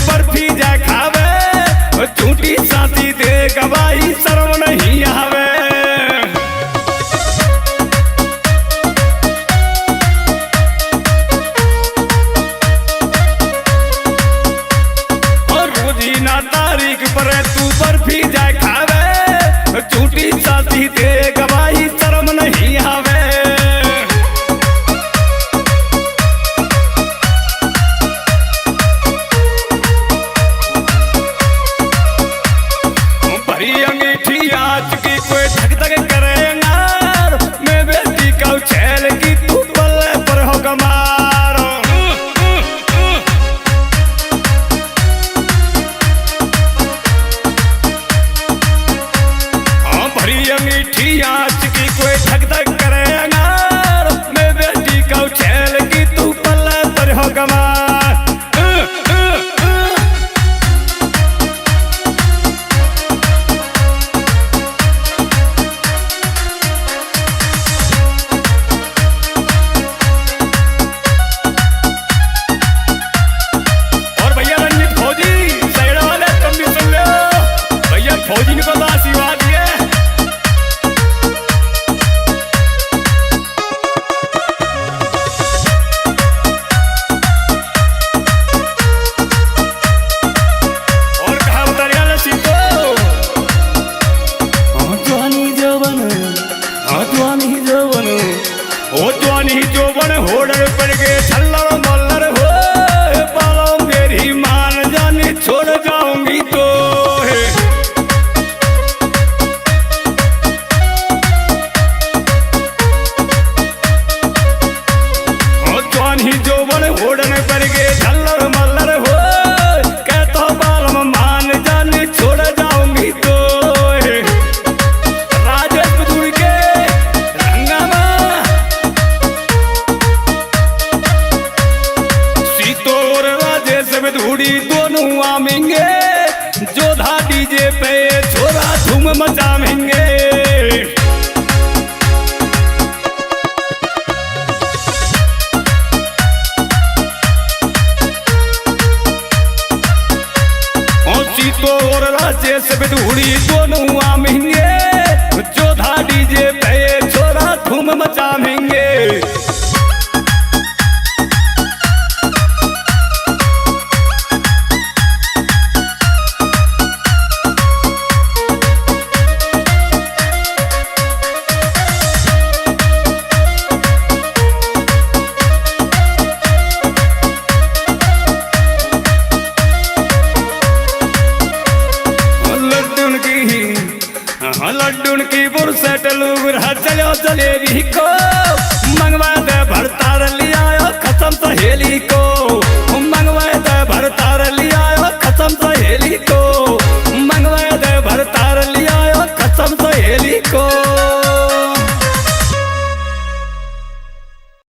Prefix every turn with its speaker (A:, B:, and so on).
A: बर्फी जा खावे झूठी साथी दे गवाही शर्म नहीं आवे। रोजीना तारीख पर तू बर्फी जा खावे झूठी साथी दे गवाही शर्म नहीं आवे। भरी अंगीठी आज की कोई धक धक करेगा मैं बेटी का छैल की तू पल्ले पर हो कमार। भरी अंगीठी आज की कोई धक धक करेगा मैं बेटी का छैल की तू पल्ले पर हो कमार। फौजी ने को आशीर्वाद दिए। और कहा बता रहा है सीतो ज्वानी जौवन होड़र पड़ गए छल्लर मल्लर हो पालो मेरी मान जाने छोड़ जाऊंगी तो ही जौवन होड़न पर गए झल्लर मल्लर हो कहता बालम मान जाने छोड़ जाऊंगी तो राजेश बदूर के रंगामा सीतो और राजेश बदूरी दोनों आमेंगे जोधा डीजे पे छोरा धूम मचावेंगे। सीतो और राजेश बदूरी दोनों आमेंगे जोधा डीजे पे छोरा धूम मचावेंगे। लड्डून की बुरसेट लूर चलो जलेबी को